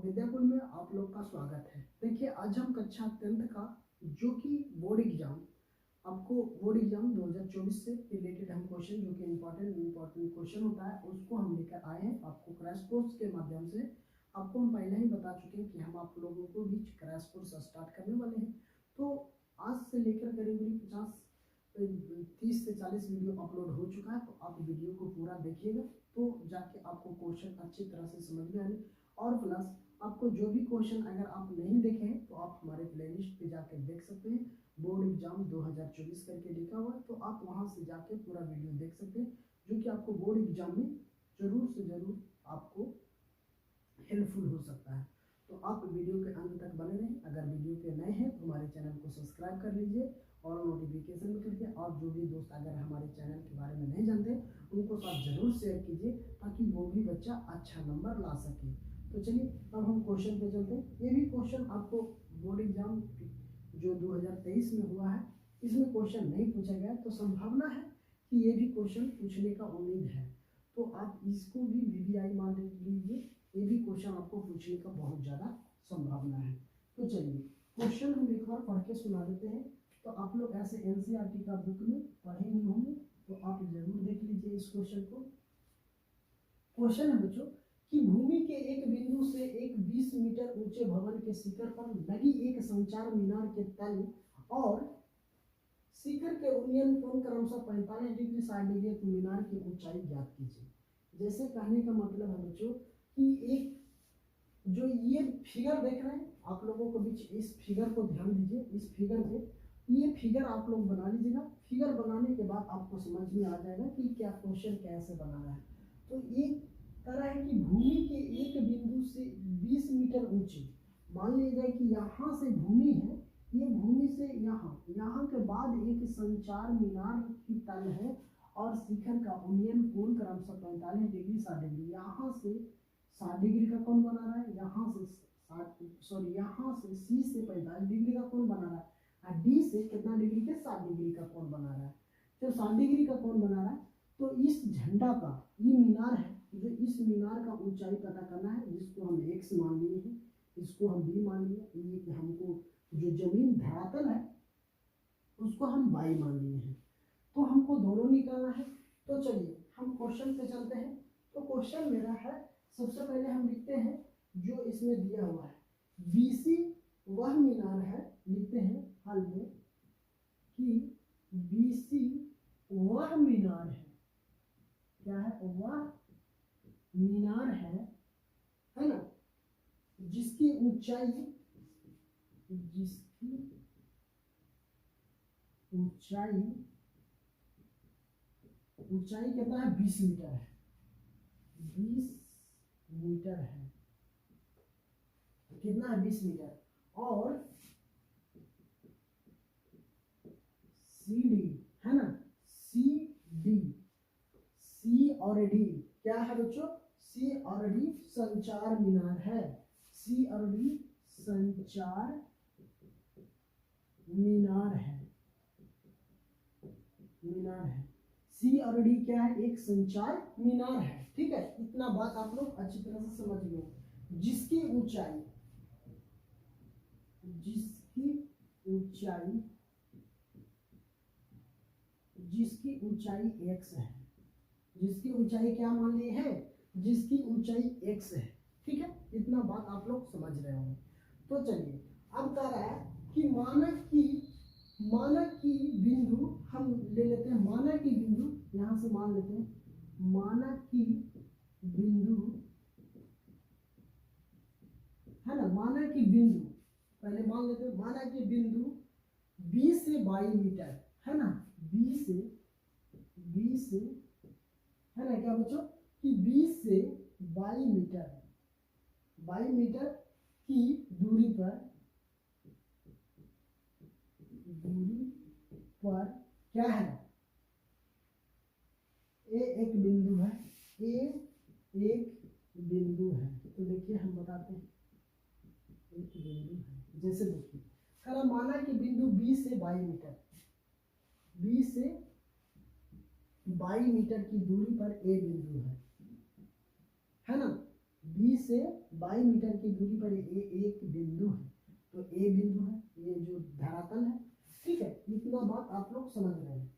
विद्याकुल में आप लोग का स्वागत है। देखिए आज हम कक्षा 10th का जो कि बोर्ड एग्जाम आपको बोर्ड एग्जाम 2024 से रिलेटेड हम क्वेश्चन जो कि इम्पोर्टेंट क्वेश्चन होता है उसको हम लेकर आए हैं आपको क्रैश कोर्स के माध्यम से। आपको हम पहले ही बता चुके हैं कि हम आप लोगों को भी क्रैश कोर्स स्टार्ट करने वाले हैं। तो आज से लेकर करीब 30 से 40 वीडियो अपलोड हो चुका है। तो आप वीडियो को पूरा देखिएगा तो जाके आपको क्वेश्चन अच्छी तरह से समझ में आने और प्लस आपको जो भी क्वेश्चन अगर आप नहीं देखे हैं तो आप हमारे प्लेलिस्ट पे जाकर देख सकते हैं। बोर्ड एग्जाम 2024 करके लिखा हुआ है तो आप वहां से जाके पूरा वीडियो देख सकते हैं जो कि आपको बोर्ड एग्जाम में जरूर से जरूर आपको हेल्पफुल हो सकता है। तो आप वीडियो के अंत तक बने रहें। अगर वीडियो पे नए हैं तो हमारे चैनल को सब्सक्राइब कर लीजिए और नोटिफिकेशन भी करके, और जो भी दोस्त अगर हमारे चैनल के बारे में नहीं जानते उनको साथ जरूर शेयर कीजिए ताकि वो भी बच्चा अच्छा नंबर ला सके। तो चलिए अब हम क्वेश्चन पे चलते हैं। ये भी क्वेश्चन आपको बोर्ड एग्जाम जो 2023 में हुआ है इसमें क्वेश्चन नहीं पूछा गया तो संभावना है कि ये भी क्वेश्चन पूछने का उम्मीद है। तो आप इसको भी VVI मान लीजिए, ये भी क्वेश्चन आपको पूछने का बहुत ज़्यादा संभावना है। तो चलिए क्वेश्चन हम एक बार पढ़ के सुना देते हैं। तो आप लोग ऐसे NCERT का बुक में पढ़े नहीं होंगे तो आप जरूर देख लीजिए इस क्वेश्चन को। क्वेश्चन है बच्चों कि भूमि के एक बिंदु से एक 20 मीटर ऊंचे भवन के शिखर पर लगी एक संचार मीनार के तल और शिखर के उन्नयन कोण क्रमशः 45 डिग्री 60 डिग्री तो मीनार की ऊंचाई ज्ञात कीजिए। जैसे कहने का मतलब है बच्चों कि एक जो ये फिगर देख रहे हैं आप लोगों को बीच, इस फिगर को ध्यान दीजिए। इस फिगर पे ये फिगर आप लोग बना लीजिएगा। फिगर बनाने के बाद आपको समझ में आ जाएगा कि क्या क्वेश्चन कैसे बना रहा है। तो एक तरह है कि भूमि के एक बिंदु से 20 मीटर ऊंचे, मान लीजिए कि यहाँ से भूमि है, ये भूमि से यहाँ के बाद एक संचार मीनार की तल है और शिखर का उन्नयन कोण क्रमशः 45 डिग्री 60 डिग्री, यहाँ से 60 डिग्री का कोण बना रहा है, यहाँ से C से 45 डिग्री का कोण बना रहा है और D से कितना डिग्री के 60 डिग्री का कोण बना रहा है। जब 60 डिग्री का कोण बना रहा है तो इस झंडा का ये मीनार है, जो इस मीनार का ऊंचाई पता करना है जिसको हम X मान लिए हैं, इसको हम B मान लिए, ये हमको जो जमीन धरातल है उसको हम Y मान लिए हैं। तो हमको दोनों निकालना है। तो चलिए हम क्वेश्चन पे चलते हैं। तो क्वेश्चन मेरा है, सबसे पहले हम लिखते हैं जो इसमें दिया हुआ है BC वह मीनार है, लिखते हैं हल में कि BC वह मीनार है, क्या है वह मीनार है ना, जिसकी ऊंचाई कितना है 20 मीटर है, 20 मीटर है, कितना है 20 मीटर। और CD है ना, C और D क्या है बच्चों, C और D संचार मीनार है, C और D संचार मीनार है, C और D क्या है, एक संचार मीनार है। ठीक है, इतना बात आप लोग अच्छी तरह से समझ गए। जिसकी ऊंचाई X है, जिसकी ऊंचाई क्या मान ली है, जिसकी ऊंचाई X है। ठीक है, इतना बात आप लोग समझ रहे होंगे। तो चलिए अब कह रहा है कि मानक की बिंदु हम ले लेते हैं, मानक की बिंदु यहां से मान लेते हैं, मानक की बिंदु है ना, मानक की बिंदु पहले मान लेते हैं, मानक की बिंदु 20 से 22 मीटर है ना, 20 से है ना क्या बच्चों कि 20 से 22 मीटर की दूरी पर क्या है, ए एक बिंदु है, तो देखिए हम बताते हैं एक बिंदु है। जैसे देखिए करा माना कि बिंदु 20 से 22 मीटर की दूरी पर ए बिंदु है ना, बी से 22 मीटर की दूरी पर ए एक बिंदु है, तो ए बिंदु है, ये जो धरातल है, ठीक है। इतना बात आप लोग समझ रहे हैं।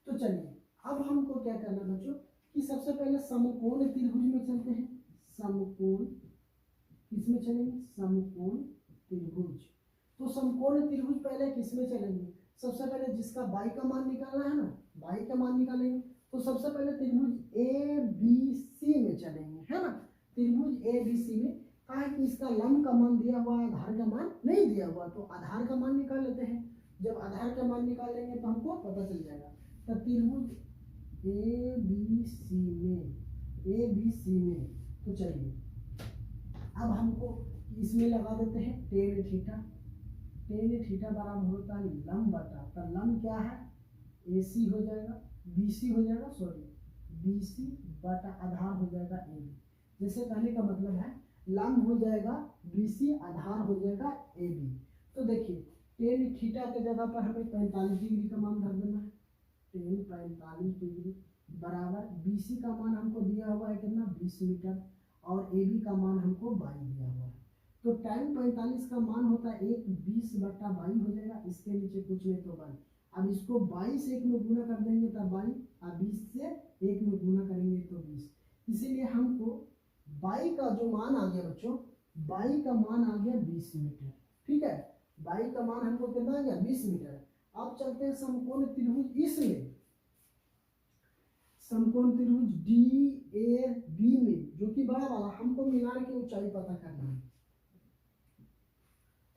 तो चलिए अब हमको क्या करना बच्चों कि सबसे पहले समकोण त्रिभुज में चलते हैं। समकोण किसमें चलेंगे? समकोण त्रिभुज। तो समकोण त्रिभुज पहले किसमें चलेंगे? सबसे पहले जिसका बाई का मान निकालना है ना, बाई का मान निकालेंगे। तो सबसे पहले त्रिभुज ए बी सी में चलेंगे, है ना। त्रिभुज ए बी सी में कहा है कि इसका लंब का मान दिया हुआ है, आधार का मान नहीं दिया हुआ, तो आधार का मान निकाल लेते हैं। जब आधार का मान निकाल लेंगे तो हमको पता चल जाएगा। तो त्रिभुज ए बी सी में तो चलिए अब हमको इसमें लगा देते हैं टेन थीटा। टेन थीटा बराबर होता है लंब बटा, तो लंब क्या है? ए सी हो जाएगा, बी सी हो जाएगा, सॉरी बी सी बटा आधार हो जाएगा ए बी। जैसे कहने का मतलब है लंब हो जाएगा बी सी, आधार हो जाएगा ए बी। तो देखिए टेन थीटा के जगह पर हमें 45 डिग्री का मान धर देना है। टेन 45 डिग्री बराबर बी सी का मान हमको दिया हुआ है कितना? 20 मीटर, और ए बी का मान हमको 22 दिया हुआ है। तो tan 45 का मान होता है 1 20 बटा 22 हो जाएगा, इसके नीचे कुछ नहीं तो 22। अब इसको 22 से 1 में गुना कर देंगे तो 22, और 20 से 1 में गुना करेंगे तो 20। इसीलिए हमको 22 का जो मान आ गया बच्चों, 22 का मान आ गया 20 मीटर, ठीक है। 22 का मान हमको कितना आ गया? 20 मीटर। अब चलते हैं समकोण त्रिभुज इसमें, समकोण त्रिभुज डी ए बी में, जो कि बड़ा वाला, हमको मीनार की ऊंचाई पता करना है।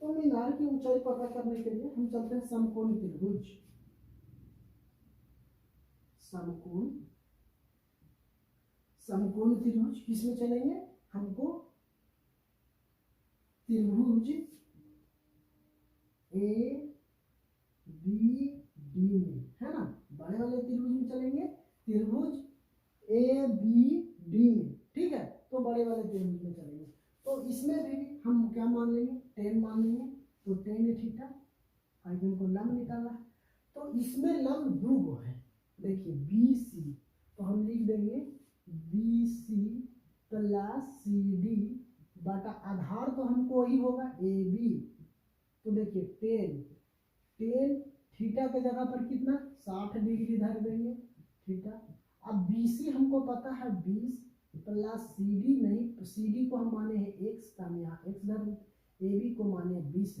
तो मीनार की ऊंचाई पता करने के लिए हम चलते हैं समकोण त्रिभुज। समकोण त्रिभुज किसमें चलेंगे? हमको त्रिभुज ए बी डी में, है ना, बड़े वाले त्रिभुज में चलेंगे, त्रिभुज ए बी डी में, ठीक है। तो बड़े वाले त्रिभुज में चलेंगे। तो इसमें भी हम क्या मान लेंगे? टेन मान लेंगे। तो टेन थीटा, आगे को लंब निकालना है। तो इसमें लंब दो गो है, देखिए बी सी, तो हम लिख देंगे B C plus C D बटा आधार तो हमको वही होगा ए बी। तो देखिए टेन थीटा के जगह पर कितना? 60 डिग्री धर देंगे थीटा। अब बी सी हमको पता है 20 प्लस सी डी, नहीं सी डी को हम माने हैं एक्स, का हम यहाँ एक्स धर, ए बी को माने 20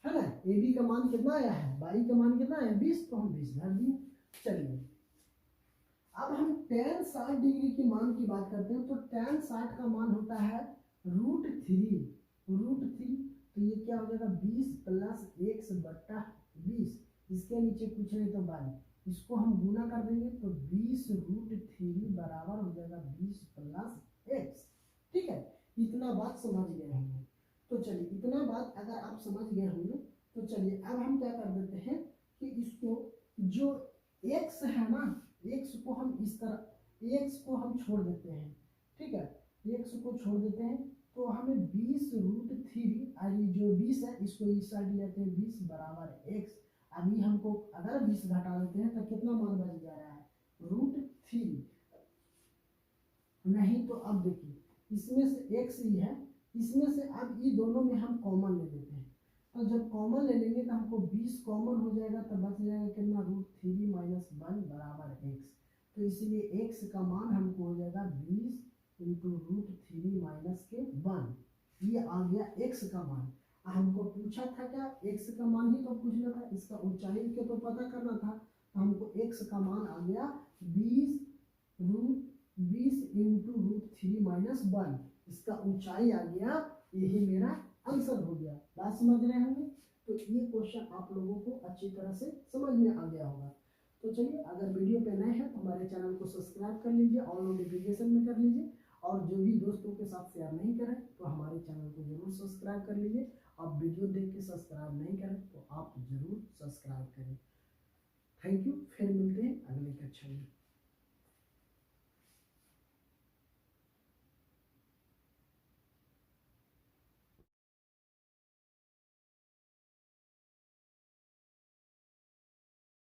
है ना। ए बी का मान कितना आया है? 22 का मान कितना आया? 20, तो हम 20 धर दिए। चलिए अब हम tan 60 डिग्री की मान की बात करते हैं। तो tan 60 का मान होता है √3, तो ये क्या हो जाएगा? 20 प्लस एक्स बटा 20, इसके नीचे कुछ नहीं तो 22, इसको हम गुना कर देंगे तो 20√3 बराबर हो जाएगा 20 प्लस एक्स, ठीक है। इतना बात समझ गए होंगे। तो चलिए इतना बात अगर आप समझ गए होंगे तो चलिए अब हम क्या कर देते हैं कि इसको जो एक्स है ना, एक्स को हम इस तरह, एक्स को हम छोड़ देते हैं, ठीक है, एक्स को छोड़ देते हैं। तो हमें 20√3, अभी जो 20 है इसको इस साइड लेते हैं, 20 बराबर एक्स। अभी हमको अगर 20 घटा देते हैं तो कितना मान बच जा रहा है? √3। नहीं तो अब देखिए इसमें से एक्स ही है, इसमें से अब ये दोनों में हम कॉमन ले लेते हैं। तो जब कॉमन ले लेंगे तो हमको 20 कॉमन हो जाएगा, तो बच जाएगा कितना? √3 - 1 बराबर एक्स। तो इसीलिए एक्स का मान हमको हो जाएगा 20 × √3 - 1। ये आ गया एक्स का मान। हमको पूछा था क्या? एक्स का मान ही तो पूछना था, इसका ऊंचाई के तो पता करना था। तो हमको एक्स का मान आ गया 20 × √3 - 1, इसका ऊंचाई आ गया, यही मेरा आंसर हो गया। बात समझ रहे होंगे? तो ये क्वेश्चन आप लोगों को अच्छी तरह से समझ में आ गया होगा। तो चलिए अगर वीडियो पे नए हैं तो हमारे चैनल को सब्सक्राइब कर लीजिए और नोटिफिकेशन में कर लीजिए, और जो भी दोस्तों के साथ शेयर नहीं करें तो हमारे चैनल को जरूर सब्सक्राइब कर लीजिए। आप वीडियो देख के सब्सक्राइब नहीं करें तो आप जरूर सब्सक्राइब करें। थैंक यू, फिर मिलते हैं अगले कक्षा।